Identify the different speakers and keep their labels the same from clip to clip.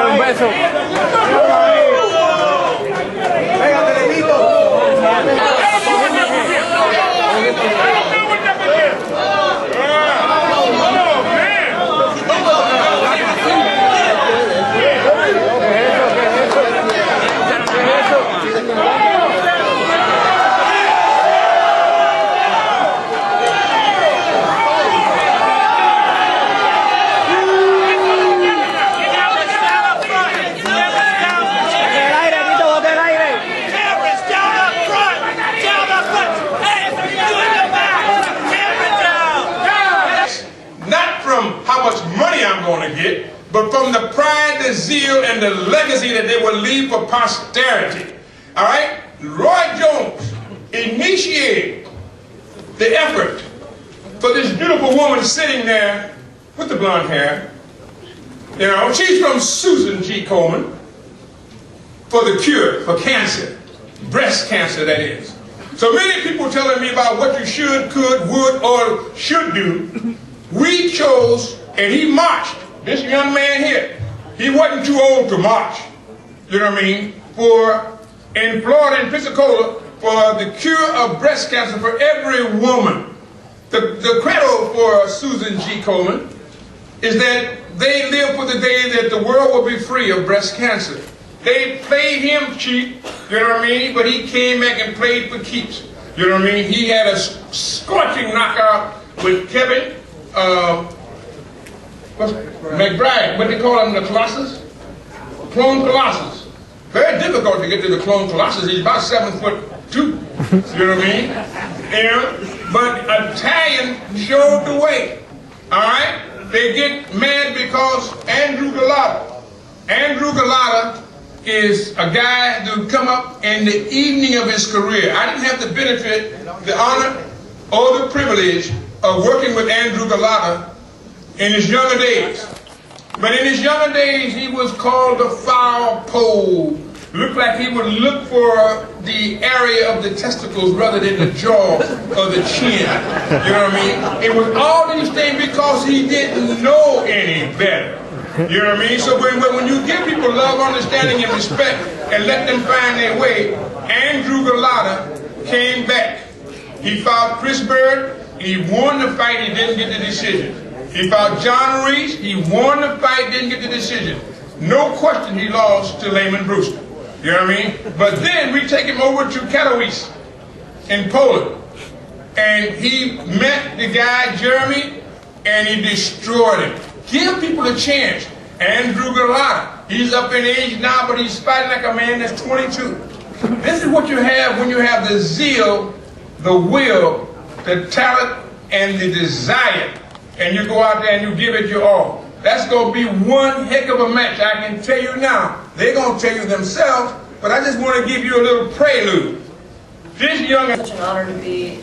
Speaker 1: un beso. Venga, Teletito.
Speaker 2: But from the pride, the zeal, and the legacy that they will leave for posterity. All right? Roy Jones initiated the effort for this beautiful woman sitting there with the blonde hair. You know, she's from Susan G. Komen for the cure for cancer, breast cancer, that is. So many people telling me about what you should, could, would, or should do. We chose, and he marched. This young man here, he wasn't too old to march, you know what I mean, in Florida, in Pensacola, for the cure of breast cancer for every woman. The credo for Susan G. Komen is that they live for the day that the world will be free of breast cancer. They played him cheap, you know what I mean, but he came back and played for keeps, you know what I mean. He had a scorching knockout with Kevin McBride, what they call him, the Colossus? Clone Colossus. Very difficult to get to the Clone Colossus. He's about 7'2", you know what I mean? And, but Italian showed the way, all right? They get mad because Andrew Galata is a guy who come up in the evening of his career. I didn't have the benefit, the honor, or the privilege of working with Andrew Galata in his younger days. But in his younger days, he was called the foul pole. Looked like he would look for the area of the testicles rather than the jaw or the chin. You know what I mean? It was all these things because he didn't know any better. You know what I mean? So when you give people love, understanding, and respect, and let them find their way, Andrew Galata came back. He fought Chris Bird. He won the fight. He didn't get the decision. He fought John Reese. He won the fight, didn't get the decision. No question he lost to Layman Brewster. You know what I mean? But then we take him over to Katowice in Poland. And he met the guy, Jeremy, and he destroyed him. Give people a chance. Andrew Galata, he's up in age now, but he's fighting like a man that's 22. This is what you have when you have the zeal, the will, the talent, and the desire. And you go out there and you give it your all. That's going to be one heck of a match. I can tell you now. They're going to tell you themselves, but I just want to give you a little prelude. This young...
Speaker 3: It's such an honor to be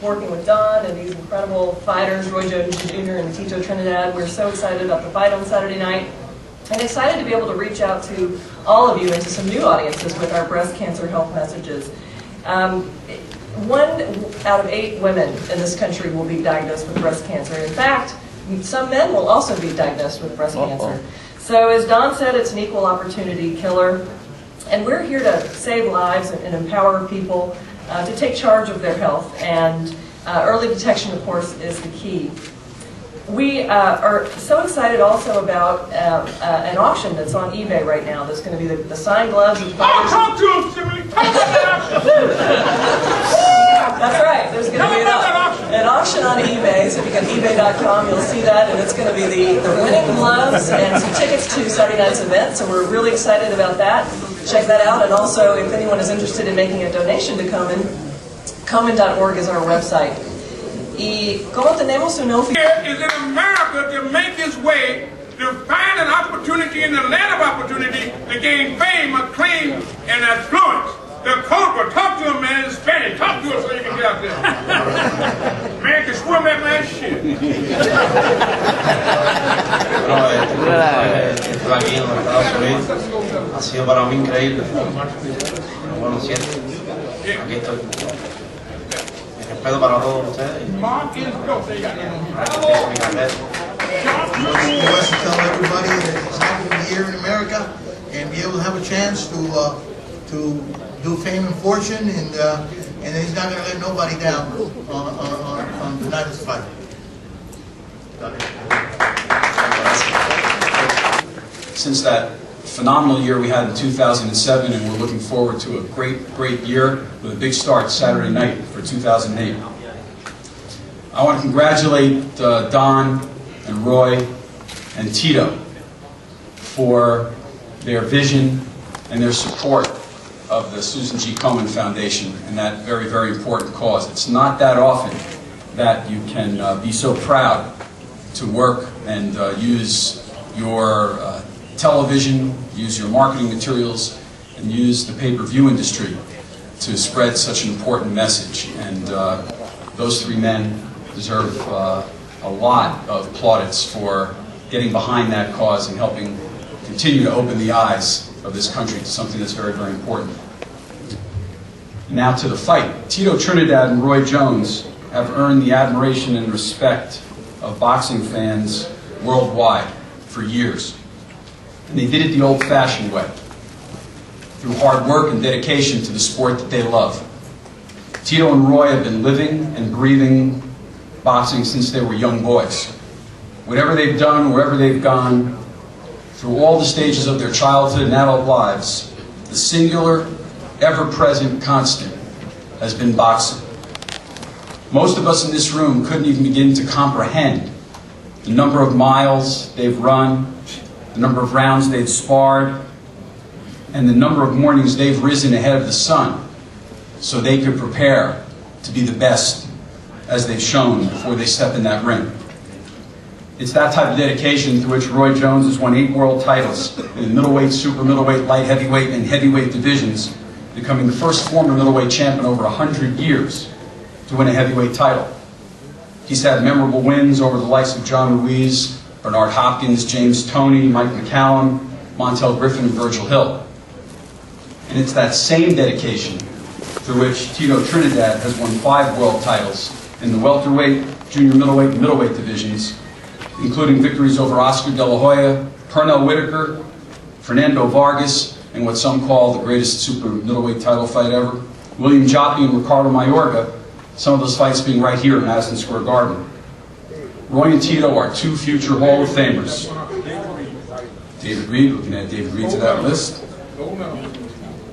Speaker 3: working with Don and these incredible fighters, Roy Jones Jr. and Tito Trinidad. We're so excited about the fight on Saturday night and excited to be able to reach out to all of you and to some new audiences with our breast cancer health messages. 1 out of 8 women in this country will be diagnosed with breast cancer. In fact, some men will also be diagnosed with breast cancer. So as Don said, it's an equal opportunity killer. And we're here to save lives and empower people to take charge of their health. And early detection, of course, is the key. We are so excited also about an auction that's on eBay right now. There's going to be the signed gloves.
Speaker 2: Oh, talk to him, Jimmy!
Speaker 3: That's right. There's going to be an auction on eBay. So if you go to ebay.com, you'll see that. And it's going to be the winning gloves and some tickets to Saturday night's event. So we're really excited about that. Check that out. And also, if anyone is interested in making a donation to Komen, Komen.org is our website. Y como tenemos un
Speaker 2: Here is in America to make his way, to find an opportunity in the land of opportunity to gain fame, acclaim, and affluence. The Cobra, talk to him, man, in Spanish. Talk to him so you can get out there. Man can swim that man's shit.
Speaker 4: Estar aquí en los Estados Unidos ha sido para mí increíble. Pero bueno, siento. Aquí estoy. Mi respeto para todos ustedes. Mi carrera.
Speaker 5: he wants to tell everybody that he's happy to be here in America and be able to have a chance to do fame and fortune, and he's not going to let nobody down on the night of his fight.
Speaker 6: Since that phenomenal year we had in 2007, and we're looking forward to a great year with a big start Saturday night for 2008. I want to congratulate Don and Roy and Tito for their vision and their support of the Susan G. Komen Foundation and that very, very important cause. It's not that often that you can be so proud to work and use your television, use your marketing materials, and use the pay-per-view industry to spread such an important message. And those three men deserve a lot of plaudits for getting behind that cause and helping continue to open the eyes of this country to something that's very, very important. Now to the fight. Tito Trinidad and Roy Jones have earned the admiration and respect of boxing fans worldwide for years. And they did it the old-fashioned way, through hard work and dedication to the sport that they love. Tito and Roy have been living and breathing boxing since they were young boys. Whatever they've done, wherever they've gone, through all the stages of their childhood and adult lives, the singular, ever-present constant has been boxing. Most of us in this room couldn't even begin to comprehend the number of miles they've run, the number of rounds they've sparred, and the number of mornings they've risen ahead of the sun so they could prepare to be the best as they've shown before they step in that ring. It's that type of dedication through which Roy Jones has won 8 world titles in the middleweight, super middleweight, light heavyweight, and heavyweight divisions, becoming the first former middleweight champ in over 100 years to win a heavyweight title. He's had memorable wins over the likes of John Ruiz, Bernard Hopkins, James Toney, Mike McCallum, Montel Griffin, and Virgil Hill. And it's that same dedication through which Tito Trinidad has won 5 world titles in the welterweight, junior middleweight, and middleweight divisions, including victories over Oscar De La Hoya, Pernell Whitaker, Fernando Vargas, and what some call the greatest super middleweight title fight ever, William Joppy and Ricardo Mayorga, some of those fights being right here at Madison Square Garden. Roy and Tito are 2 future Hall of Famers. David Reed, looking at David Reed to that list.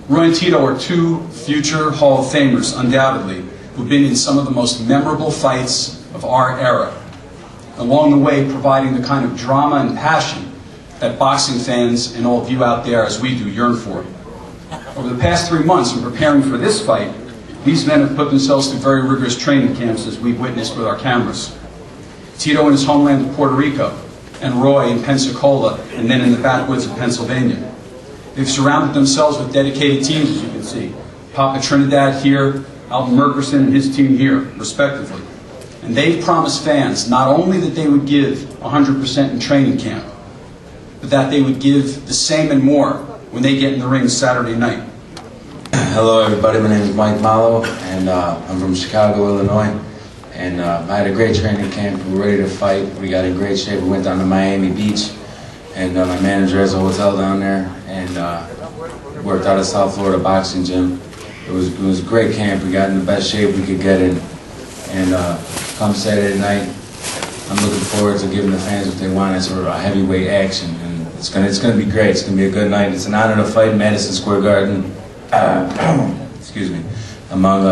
Speaker 6: Roy and Tito are 2 future Hall of Famers, undoubtedly, who've been in some of the most memorable fights of our era, along the way providing the kind of drama and passion that boxing fans and all of you out there, as we do, yearn for. Over the past 3 months in preparing for this fight, these men have put themselves through very rigorous training camps, as we've witnessed with our cameras. Tito in his homeland of Puerto Rico, and Roy in Pensacola, and then in the backwoods of Pennsylvania. They've surrounded themselves with dedicated teams, as you can see. Papa Trinidad here, Alvin Merkerson and his team here, respectively. And they've promised fans not only that they would give 100% in training camp, but that they would give the same and more when they get in the ring Saturday night.
Speaker 7: Hello everybody, my name is Mike Malo, and I'm from Chicago, Illinois. And I had a great training camp. We were ready to fight. We got in great shape. We went down to Miami Beach, and my manager has a hotel down there, and worked out of South Florida boxing gym. It was a great camp. We got in the best shape we could get in. And come Saturday night, I'm looking forward to giving the fans what they want. It's sort of a heavyweight action, and it's gonna be great. It's gonna be a good night. It's an honor to fight in Madison Square Garden. Excuse me, among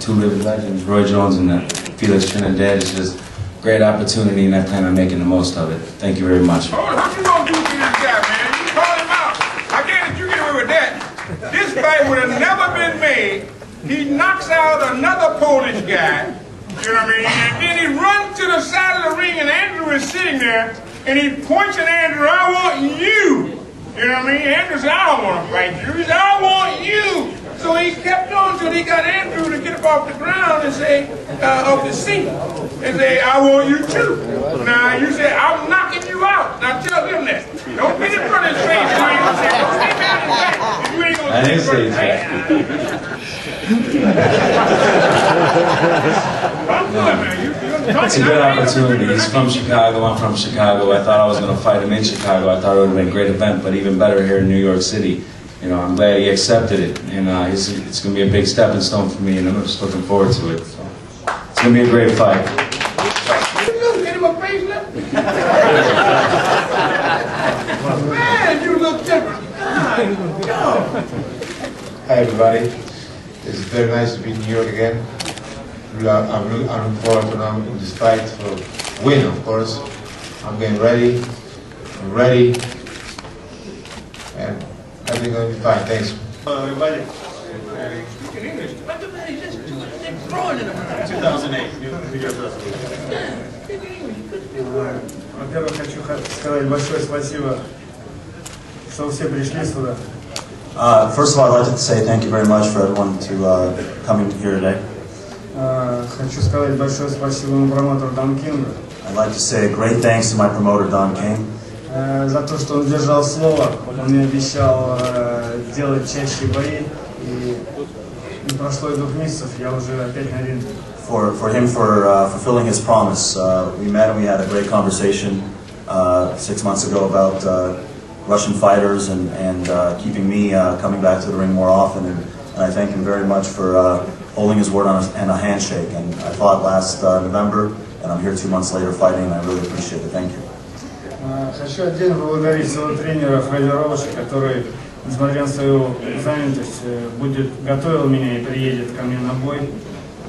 Speaker 7: 2 living legends, Roy Jones and Felix Trinidad. It's just a great opportunity, and I plan on making the most of it. Thank you very much.
Speaker 2: Hold on, what you gonna do to this guy, man? You call him out. I can't let you get away with that. This fight would have never been made. He knocks out another Polish guy, you know what I mean? And then he runs to the side of the ring, and Andrew is sitting there, and he points at Andrew, I want you. You know what I mean? Andrew said, I don't want to fight you. He said, I want you. So he kept on till he got Andrew to get up off the ground and say, off the seat, and say, I want you too. Now you say, I'm knocking you out. Now tell him that. Don't get in front of his face. You ain't gonna say, don't stay behind his back. You ain't gonna stay in front of his face.
Speaker 7: It's a good opportunity. He's from Chicago. I'm from Chicago. I thought I was going to fight him in Chicago. I thought it would have been a great event, but even better here in New York City. You know, I'm glad he accepted it, and it's going to be a big stepping stone for me, and I'm just looking forward to it. So, it's going to be a great fight.
Speaker 2: Man, you look different.
Speaker 8: Hi everybody, it's very nice to be in New York again. I'm looking forward to now in this fight for win, of course. I'm getting ready, I'm ready, and everything's going to be fine. Thanks.
Speaker 9: Hello everybody. 2008, New York Wrestling. Во-первых, хочу сказать большое спасибо, что все пришли сюда.
Speaker 10: First of all, I'd like to say thank you very much for everyone to coming here today.
Speaker 9: Хочу сказать большое спасибо моему промоутеру Don King.
Speaker 10: I'd like to say a great thanks to my promoter Don King.
Speaker 9: За то, что он держал слово, он мне обещал делать чаще бои, и не прошло и 2 месяцев, я уже опять на ринге.
Speaker 10: For him for fulfilling his promise. We met and we had a great conversation 6 months ago about Russian fighters and keeping me coming back to the ring more often. And I thank him very much for holding his word and a handshake. And I fought last November, and I'm here 2 months later fighting, and I really appreciate it. Thank you.
Speaker 9: Хочу отдельно поблагодарить своего тренера Фредди Роуча, который, несмотря на свою занятость, готовил меня и приедет ко мне на бой.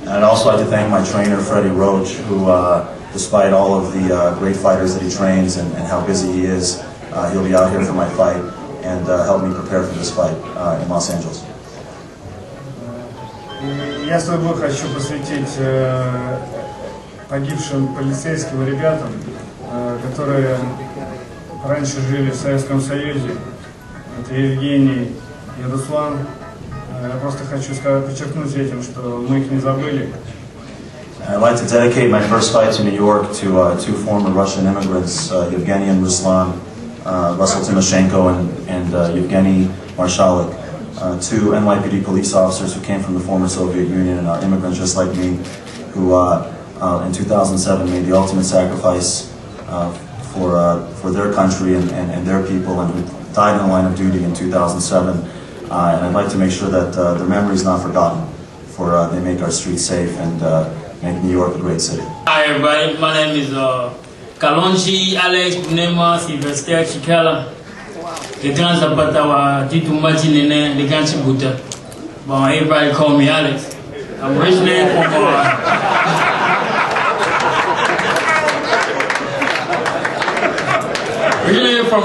Speaker 10: And I'd also like to thank my trainer, Freddie Roach, who, despite all of the great fighters that he trains and how busy he is, he'll be out here for my fight and help me prepare for this fight in Los Angeles.
Speaker 9: Я свой бой хочу посвятить погибшим полицейским ребятам, которые раньше жили в Советском Союзе. Это Евгений и Руслан. Я просто хочу подчеркнуть этим, что мы их не забыли.
Speaker 10: I'd like to dedicate my first fight to New York to 2 former Russian immigrants, Yevgeny and Ruslan, Russell Timoshenko and Yevgeny Marshalik, 2 NYPD police officers who came from the former Soviet Union and are immigrants just like me, who in 2007 made the ultimate sacrifice for their country and their people, and who died in the line of duty in 2007. And I'd like to make sure that their memory is not forgotten, for they make our streets safe and make New York a great city.
Speaker 11: Hi everybody, my name is Kalonji Alex Bunema Sylvester Chikala. The guns are but our Titu Majinene, the guns Buddha. But everybody call me Alex. I'm originally from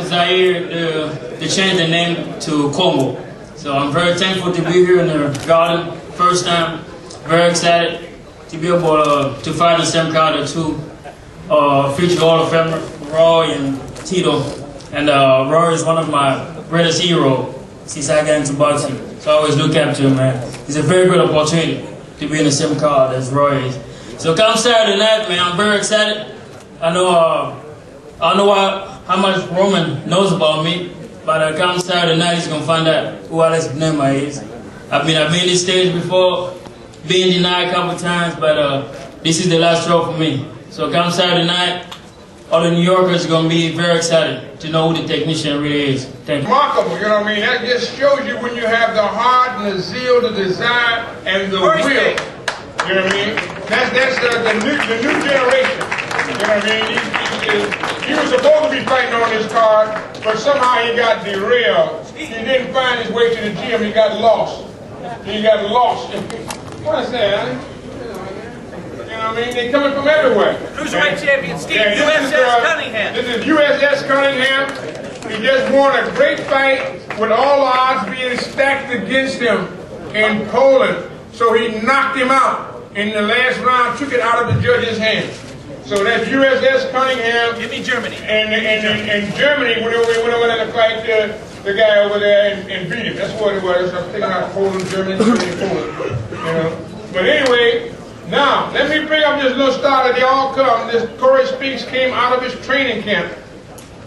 Speaker 11: Zaire. They changed the name to Como. So I'm very thankful to be here in the garden. First time, very excited to be able to fight in the same crowd as 2 future Hall of Famer, Roy and Tito. And Roy is one of my greatest heroes since I got into boxing. So I always look up to him, man. It's a very good opportunity to be in the same crowd as Roy is. So come Saturday night, man, I'm very excited. I know how much Roman knows about me. But come Saturday night, he's gonna find out who Alex Bunema is. I've been in this stage before, being denied a couple times, but this is the last show for me. So come Saturday night, all the New Yorkers are gonna be very excited to know who the technician really is. Thank you.
Speaker 2: Remarkable, you know what I mean? That just shows you when you have the heart and the zeal, the desire, and the will. You know what I mean? That's the new generation. You know what I mean? He was supposed to be fighting on this card, but somehow he got derailed. He didn't find his way to the gym. He got lost. What I say, honey? You know what I mean? They're coming from everywhere.
Speaker 1: Cruiserweight champion Steve, USS Cunningham.
Speaker 2: This is USS Cunningham. He just won a great fight with all odds being stacked against him in Poland. So he knocked him out in the last round, took it out of the judge's hands. So that's USS Cunningham.
Speaker 1: Give me Germany.
Speaker 2: And Germany went over to fight the guy over there and beat him. That's what it was. I'm thinking about Poland, Germany, Poland. You know. But anyway, now let me bring up this little star that they all come. This Corey Speaks came out of his training camp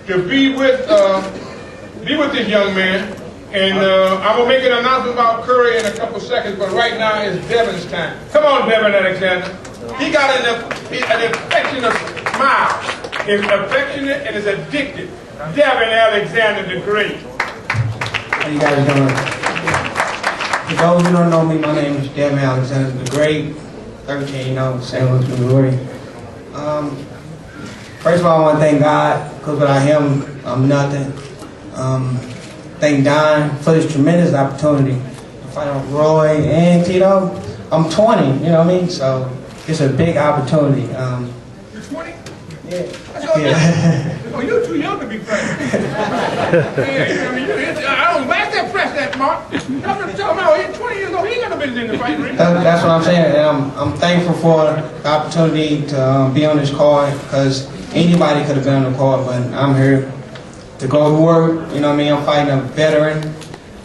Speaker 2: to be with this young man. And I'm gonna make an announcement about Curry in a couple seconds. But right now it's Devin's time. Come on, Devin Alexander. He got an affectionate smile. It's affectionate and it's addicted. Devin Alexander the Great.
Speaker 12: How you guys doing? For those who don't know me, my name is Devin Alexander the Great, 13, St. Louis, Missouri. First of all, I want to thank God, because without Him, I'm nothing. Thank Don for this tremendous opportunity to fight on Roy and Tito. I'm 20, you know what I mean? So it's a big opportunity.
Speaker 2: You're 20?
Speaker 12: Yeah.
Speaker 2: Oh, you're too young to be president. I don't like that press that, Mark. I'm just talking about he's 20 years old. He ain't got no business in the fight ring.
Speaker 12: That's what I'm saying. And I'm thankful for the opportunity to be on this card, because anybody could have been on the card, but I'm here to go to work. You know what I mean? I'm fighting a veteran,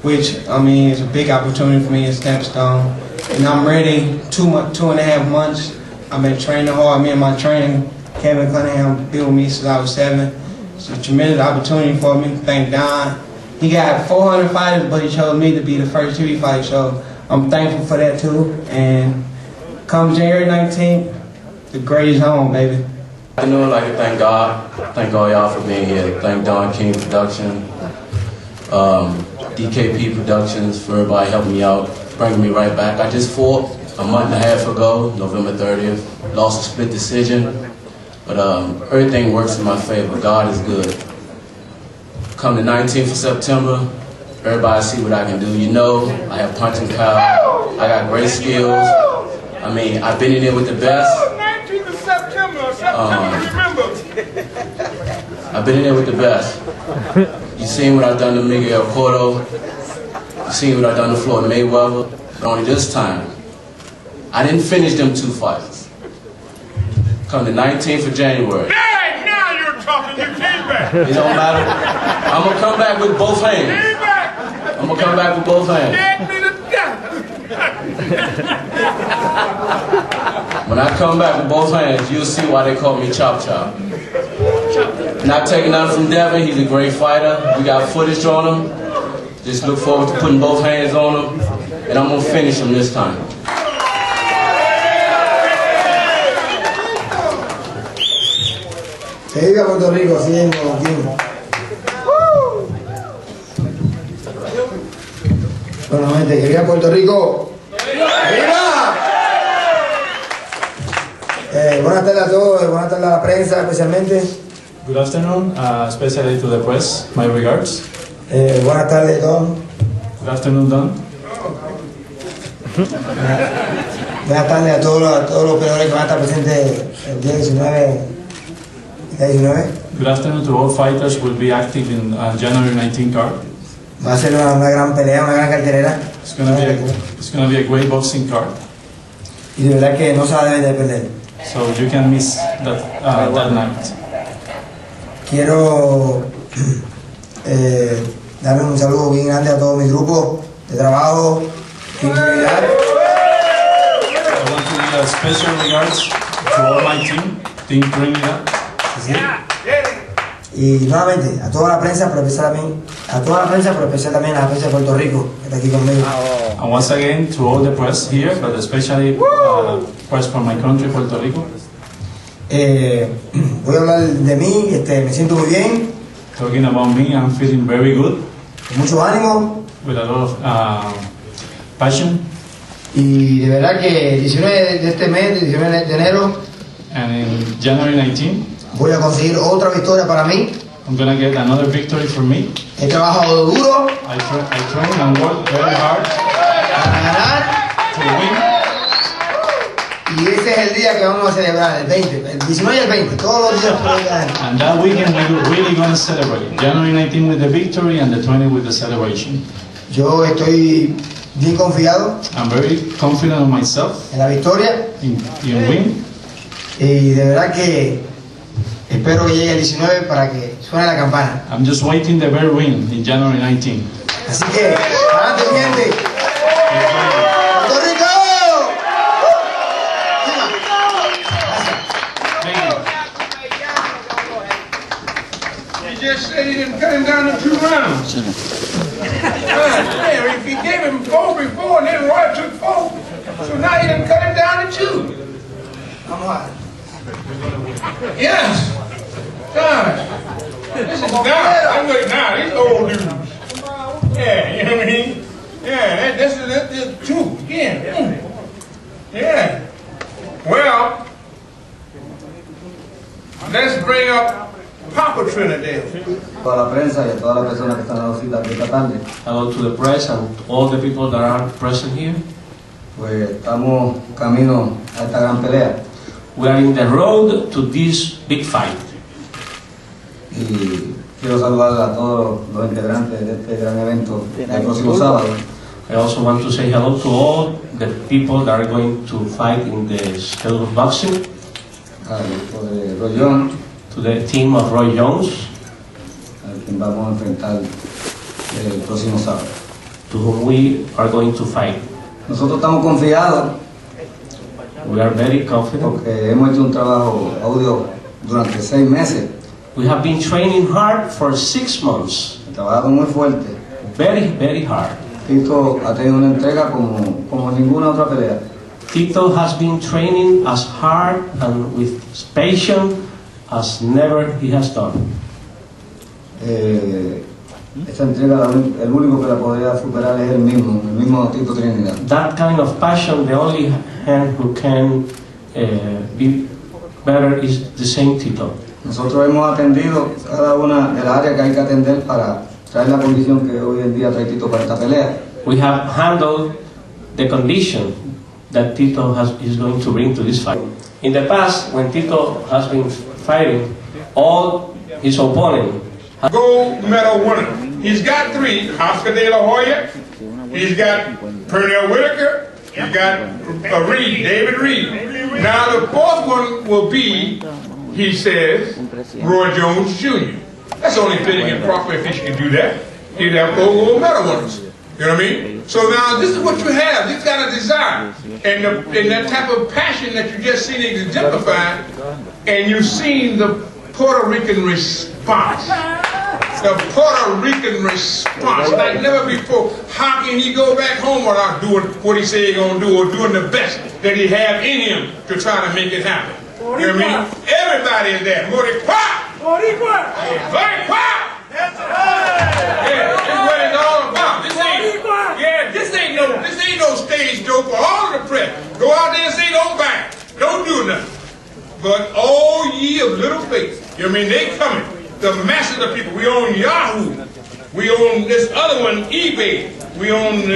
Speaker 12: which, I mean, is a big opportunity for me in Stepstone. And I'm ready. 2.5 months. I've been training hard. Me and my trainer, Kevin Cunningham, been with me since I was 7. It's a tremendous opportunity for me. Thank Don. He got 400 fighters, but he chose me to be the first TV fight. So I'm thankful for that too. And come January 19th, the greatest home, baby.
Speaker 7: I know I'd like to thank God, thank all y'all for being here. Thank Don King Production, DKP Productions for everybody helping me out, bringing me right back. I just fought a month and a half ago, November 30th, lost a split decision, but everything works in my favor. God is good. Come the 19th of September, everybody see what I can do. You know, I have punching power, I got great skills. I mean, I've been in there with the best.
Speaker 2: 19th of September, remember.
Speaker 7: I've been in there with the best. You seen what I've done to Miguel Cotto. You seen what I've done to Floyd Mayweather. But only this time, I didn't finish them 2 fights. Come the 19th of January.
Speaker 2: Hey, now you're talking. You came back.
Speaker 7: It don't matter. I'm going to come back with both hands.
Speaker 2: Came back.
Speaker 7: I'm going to come back with both hands.
Speaker 2: Get me to death.
Speaker 7: When I come back with both hands, you'll see why they call me Chop Chop. Not taking nothing from Devin, he's a great fighter. We got footage on him. Just look forward to putting both hands on him, and I'm going to finish him this time.
Speaker 12: Que viva Puerto Rico, siguen con King. Bueno, gente, que viva Puerto Rico. ¡Viva! Buenas tardes a todos, buenas tardes a la prensa especialmente.
Speaker 13: Good afternoon, especially to the press. My regards.
Speaker 12: Buenas tardes a todos.
Speaker 13: Good afternoon, Don.
Speaker 12: Buenas tardes a todos los peleadores que van a estar presentes el día 19.
Speaker 13: Good afternoon to all fighters who will be active in January 19 card.
Speaker 12: Va a ser una gran pelea, una gran cartelera.
Speaker 13: It's gonna be a great boxing card.
Speaker 12: Y de verdad que no se la deben de perder.
Speaker 13: So you can miss that night.
Speaker 12: Quiero darle un saludo bien grande a todo mi grupo de trabajo, Team Trinidad.
Speaker 13: I want to give a special regards to all my Team Trinidad.
Speaker 12: ¿Sí? Y nuevamente a toda la prensa, pero especial también a toda la prensa, pero especial también a la prensa de Puerto Rico que está aquí conmigo.
Speaker 13: And once again to all the press here, but especially press from my country, Puerto Rico.
Speaker 12: Voy a hablar de mí, me siento muy bien.
Speaker 13: Talking about me, I'm feeling very good.
Speaker 12: Con mucho ánimo.
Speaker 13: With a lot of passion.
Speaker 12: Y de verdad que el 19 de este mes, el 19 de enero,
Speaker 13: and in January 19,
Speaker 12: voy a conseguir otra victoria para mí.
Speaker 13: I'm gonna get another victory for me.
Speaker 12: He trabajado duro.
Speaker 13: I train and work very hard
Speaker 12: para ganar.
Speaker 13: To win.
Speaker 12: Y ese es el día que vamos a celebrar, el 20, el 19 y el 20, todos los días por el ganar.
Speaker 13: And that weekend we're really going to celebrate. January 19 with the victory and the 20 with the celebration.
Speaker 12: Yo estoy bien confiado.
Speaker 13: I'm very confident in myself.
Speaker 12: En la victoria.
Speaker 13: In win.
Speaker 12: Y de verdad que espero que llegue el 19 para que suene la campana.
Speaker 13: I'm just waiting the very win in January 19.
Speaker 12: Así que, adelante, gente. ¡Puerto Rico!
Speaker 2: He just said he didn't cut him down to 2 rounds. If he gave him 4 before and then Roy took 4, so now he didn't cut him down to 2. Yes. Gosh. This is now. These old dudes. Yeah, you know what I mean? Yeah, that's true. Yeah. Yeah. Well, let's bring up Papa Trinidad.
Speaker 14: Toda la prensa y a todas las personas que están ahorita aquí esta tarde.
Speaker 4: Hello to the press and all the people that are present here.
Speaker 14: Pues estamos camino a esta gran pelea.
Speaker 4: We are in the road to this big fight.
Speaker 14: Y quiero saludar a todos los integrantes de este gran evento el próximo sábado.
Speaker 4: I also want to say hello to all the people that are going to fight in the scale of boxing.
Speaker 14: Roy Jones,
Speaker 4: to the team of Roy Jones,
Speaker 14: a quien vamos a enfrentar el próximo sábado.
Speaker 4: To whom we are going to fight.
Speaker 14: Nosotros estamos confiados.
Speaker 4: We are very confident.
Speaker 14: Porque hemos hecho un trabajo audio durante 6 meses.
Speaker 4: We have been training hard for 6 months.
Speaker 14: Trabajado muy fuerte.
Speaker 4: Very, very hard.
Speaker 14: Tito ha tenido una entrega como ninguna otra pelea.
Speaker 4: Tito has been training as hard and with passion as never he has done.
Speaker 14: Esta entrega, el único que la podría superar es el mismo Tito Trinidad.
Speaker 4: That kind of passion, the only hand who can be better is the same Tito.
Speaker 14: Nosotros hemos atendido cada una de las áreas que hay que atender para traer la condición que hoy en día trae Tito para esta pelea.
Speaker 4: We have handled the condition that Tito is going to bring to this fight. In the past, when Tito has been fighting, all his opponents
Speaker 2: gold medal winner. He's got 3, Oscar De La Hoya, he's got Pernell Whitaker, he's got Reed, David Reed. Now the 4th one will be, he says, Roy Jones Jr. That's only fitting and proper if he can do that. He'd have 4 gold medal winners. You know what I mean? So now this is what you have. This kind of desire. And that type of passion that you just seen exemplified, and you've seen the Puerto Rican response. The Puerto Rican response, like never before. How can he go back home without doing what he said he's going to do, or doing the best that he have in him to try to make it happen? You know what I mean? Everybody is there. Boricua! Boricua! Boricua! Yeah, that's what it's all about. This ain't no stage joke for all of the press. Go out there and say don't back, don't do nothing. But all ye of little faith, you know what I mean? They coming. The masses of people. We own Yahoo. We own this other one, eBay. We own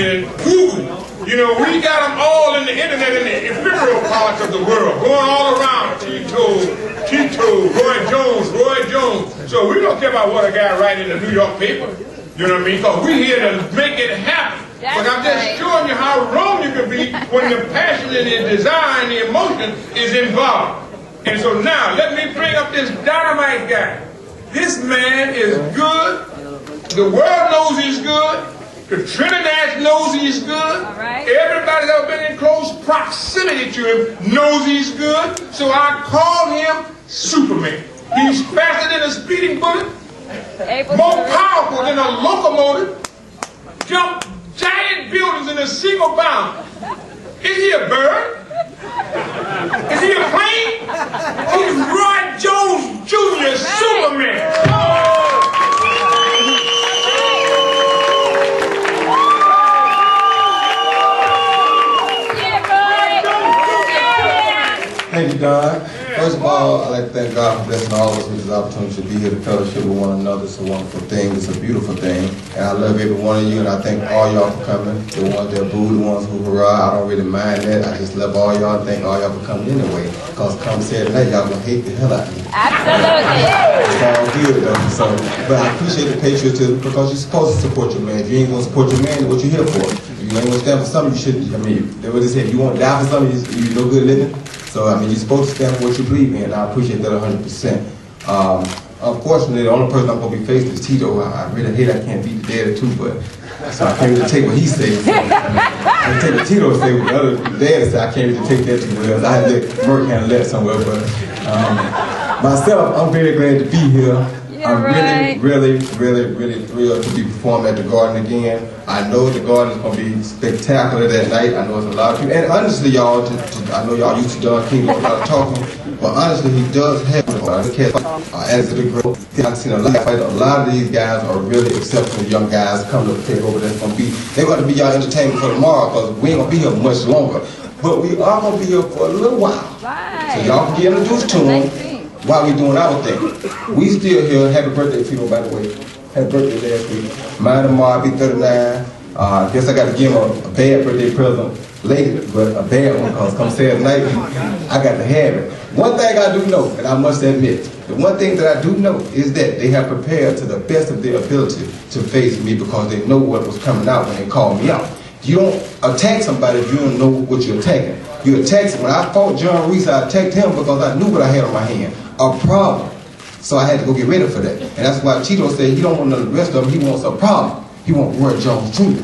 Speaker 2: Google. You know, we got them all in the internet, in the ephemeral parts of the world, going all around. Tito, Roy Jones. So we don't care about what a guy writes in the New York paper. You know what I mean? Because we're here to make it happen. But I'm just showing you how wrong you can be when the passion and the desire and the emotion is involved. And so now, let me bring up this dynamite guy. This man is good. The world knows he's good. The Trinidad knows he's good.
Speaker 15: Right.
Speaker 2: Everybody that's ever been in close proximity to him knows he's good. So I call him Superman. He's faster than a speeding bullet, more powerful than a locomotive, jump giant buildings in a single bound. Is he a bird? Is he a plane? He's Roy Jones Jr. Superman.
Speaker 8: Thank you, Don. First of all, I'd like to thank God for blessing all of us with this opportunity to be here to fellowship with one another. It's a wonderful thing. It's a beautiful thing. And I love every one of you, and I thank all y'all for coming. The ones that boo, the ones who hurrah, I don't really mind that. I just love all y'all and thank all y'all for coming anyway. Because come Saturday night, y'all gonna hate the hell out of me.
Speaker 15: Absolutely.
Speaker 8: It's all good though. So, but I appreciate the patriotism because you're supposed to support your man. If you ain't gonna support your man, then what you here for? If you ain't gonna stand for something, you shouldn't. I mean, they would say if you want to die for something, you no good living. So, I mean, you're supposed to stand for what you believe in, and I appreciate that 100%. Unfortunately, the only person I'm going to be facing is Tito. I really hate I can't beat the dad too, but so I can't really take what he says. So, I can take what Tito say, but the other dad say I can't really take that too well. I had to let Merck handle that somewhere, but myself, I'm very glad to be here. I'm really thrilled to be performing at the Garden again. I know the Garden is going to be spectacular that night. I know it's a lot of people. And honestly, y'all, I know y'all used to Don King a lot of talking, but honestly, he does have as the girl. I've seen a lot of these guys are really exceptional young guys coming to take over. They're going to be y'all entertainment for tomorrow because we ain't going to be here much longer. But we are going to be here for a little while. So y'all can get introduced to them while we doing our thing. We still here. Happy birthday, Tito, by the way. Happy birthday last week. Mine tomorrow, I'll be 39. I guess I got to give him a bad birthday present later, but a bad one, because come Saturday night, I got to have it. One thing I do know, and I must admit, the one thing that I do know is that they have prepared to the best of their ability to face me because they know what was coming out when they called me out. You don't attack somebody if you don't know what you're attacking. You attack, when I fought John Reese, I attacked him because I knew what I had on my hand, a problem. So I had to go get ready for that. And that's why Tito said he don't want none of the rest of them, he wants a problem. He wants Roy Jones Jr.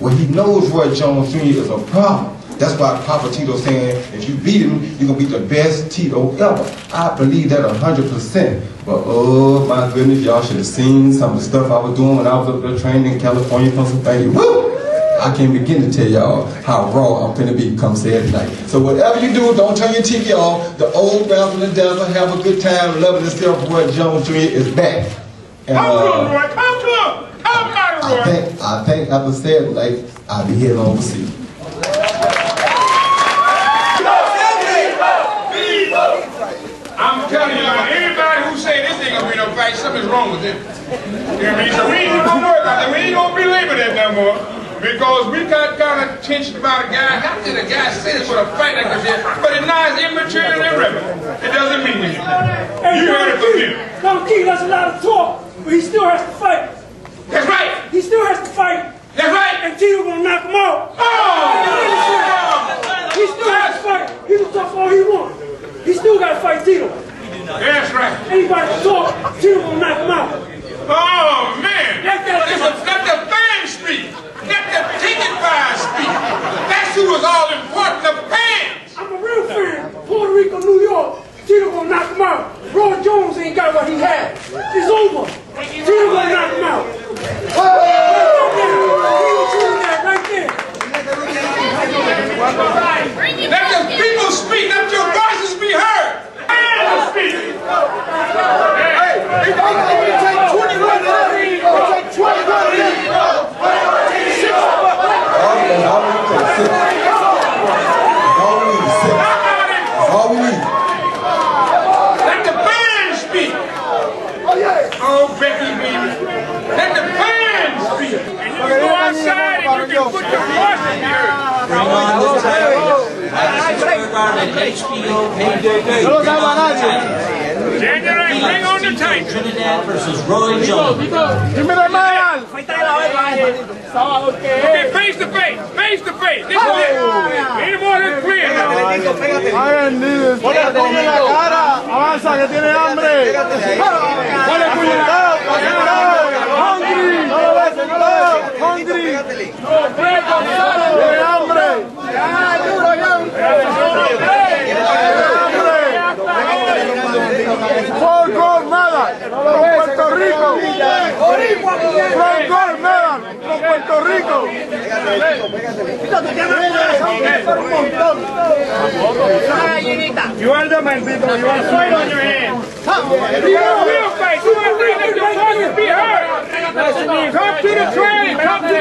Speaker 8: Well, he knows Roy Jones Jr. is a problem. That's why Papa Tito saying, if you beat him, you're going to be the best Tito ever. I believe that 100%. But oh my goodness, y'all should have seen some of the stuff I was doing when I was up there training in California, Pennsylvania. Woo! I can't begin to tell y'all how raw I'm finna be come Saturday night. So whatever you do, don't turn your TV off. The old Ralph in the desert, have a good time, loving yourself. Roy Jones Jr. is back. And,
Speaker 2: Come Roy, come Roy.
Speaker 8: I think after Saturday night, I'll be heading overseas.
Speaker 2: I'm telling you, anybody who say this ain't gonna be no fight, something's wrong with them. You know what I mean? So we ain't gonna worry about that. We ain't gonna belabor that no more. Because we got kind of tension about a guy. How can a guy say this with a fight like this? But it's not immaterial and irrelevant. It doesn't mean anything. You heard it from him.
Speaker 15: Don King does a lot of talk, but he still has to fight.
Speaker 2: That's right.
Speaker 15: He still has to fight.
Speaker 2: That's right.
Speaker 15: And Tito gonna knock him out.
Speaker 2: Oh!
Speaker 15: He still has to fight. He can talk all he wants. He still got to fight Tito.
Speaker 2: That's right.
Speaker 15: Anybody can talk, Tito gonna knock him out.
Speaker 2: Oh, man. Let the fans speak. Let the ticket buyers speak. That's who was all important, the fans.
Speaker 15: I'm a real fan. Puerto Rico, New York. Tito gonna knock him out. Roy Jones ain't got what he had. It's over. Tito gonna knock him out. Right there.
Speaker 2: Let the people speak. Let your voices be heard. Fans speak. Hey, it take 21 It take 21
Speaker 8: All we need.
Speaker 2: Let the fans speak. Oh, Becky, baby. Let the fans speak. And you can go outside and you can put your voice in here. January, bring on the tape.
Speaker 11: Trinidad versus Roy Jones.
Speaker 2: Okay, face to face. Face to face. This is it. Any more than clear.
Speaker 9: Avanza, que tiene hambre. Dale, cuidado. Hungry. No lo ves, no lo ves. Hungry. Tiene hambre. Duro, Four gold medal from Puerto Rico. Four gold medal from Puerto Rico.
Speaker 2: You are the man, people. You are sweat on your hands. You are real fight. You are real. Let your voices be heard. Come to the train. Come to the